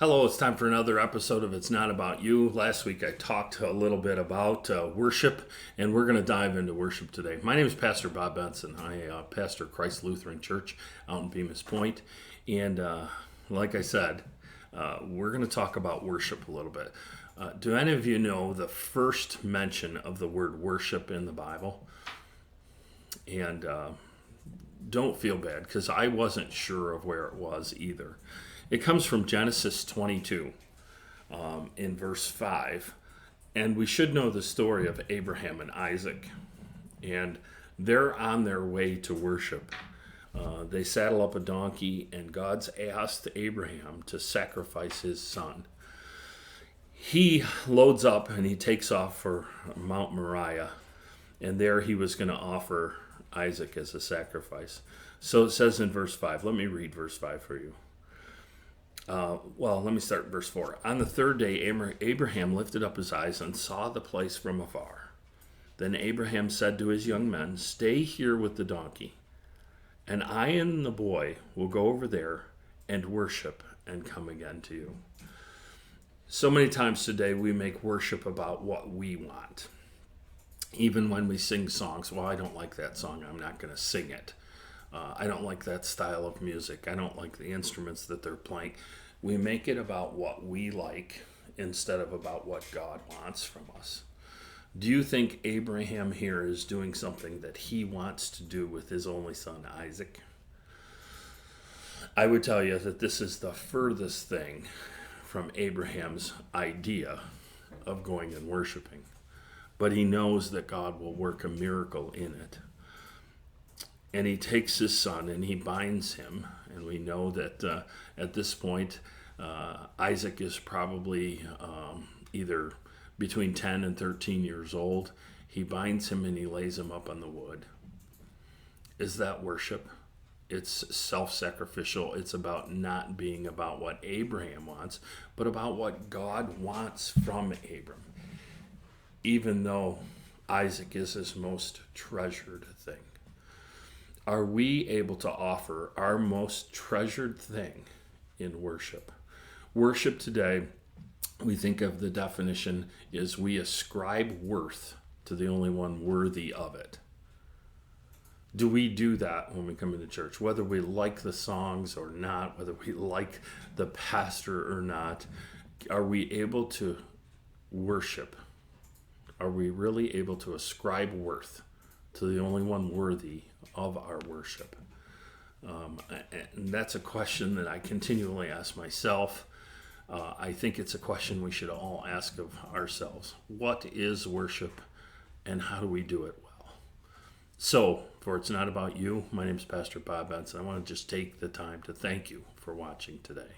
Hello, it's time for another episode of It's Not About You. Last week I talked a little bit about worship, and we're going to dive into worship today. My name is Pastor Bob Benson. I pastor Christ Lutheran Church out in Bemis Point. And like I said, we're going to talk about worship a little bit. Do any of you know the first mention of the word worship in the Bible? And don't feel bad, because I wasn't sure of where it was either. It comes from Genesis 22 in verse 5. And we should know the story of Abraham and Isaac. And they're on their way to worship. They saddle up a donkey, and God's asked Abraham to sacrifice his son. He loads up and he takes off for Mount Moriah. And there he was going to offer Isaac as a sacrifice. So it says in verse 5. Let me read verse 5 for you. Let me start verse 4. On the third day, Abraham lifted up his eyes and saw the place from afar. Then Abraham said to his young men, "Stay here with the donkey, and I and the boy will go over there and worship and come again to you." So many times today we make worship about what we want. Even when we sing songs, well, I don't like that song, I'm not going to sing it. I don't like that style of music. I don't like the instruments that they're playing. We make it about what we like instead of about what God wants from us. Do you think Abraham here is doing something that he wants to do with his only son, Isaac? I would tell you that this is the furthest thing from Abraham's idea of going and worshiping. But he knows that God will work a miracle in it. And he takes his son and he binds him. And we know that at this point, Isaac is probably either between 10 and 13 years old. He binds him and he lays him up on the wood. Is that worship? It's self-sacrificial. It's about not being about what Abraham wants, but about what God wants from Abram. Even though Isaac is his most treasured thing. Are we able to offer our most treasured thing in worship? Worship today, we think of the definition, is we ascribe worth to the only one worthy of it. Do we do that when we come into church? Whether we like the songs or not, whether we like the pastor or not, are we able to worship? Are we really able to ascribe worth to the only one worthy of our worship? And that's a question that I continually ask myself. I think it's a question we should all ask of ourselves. What is worship, and how do we do it well? So, for It's Not About You, my name is Pastor Bob Benson. I want to just take the time to thank you for watching today.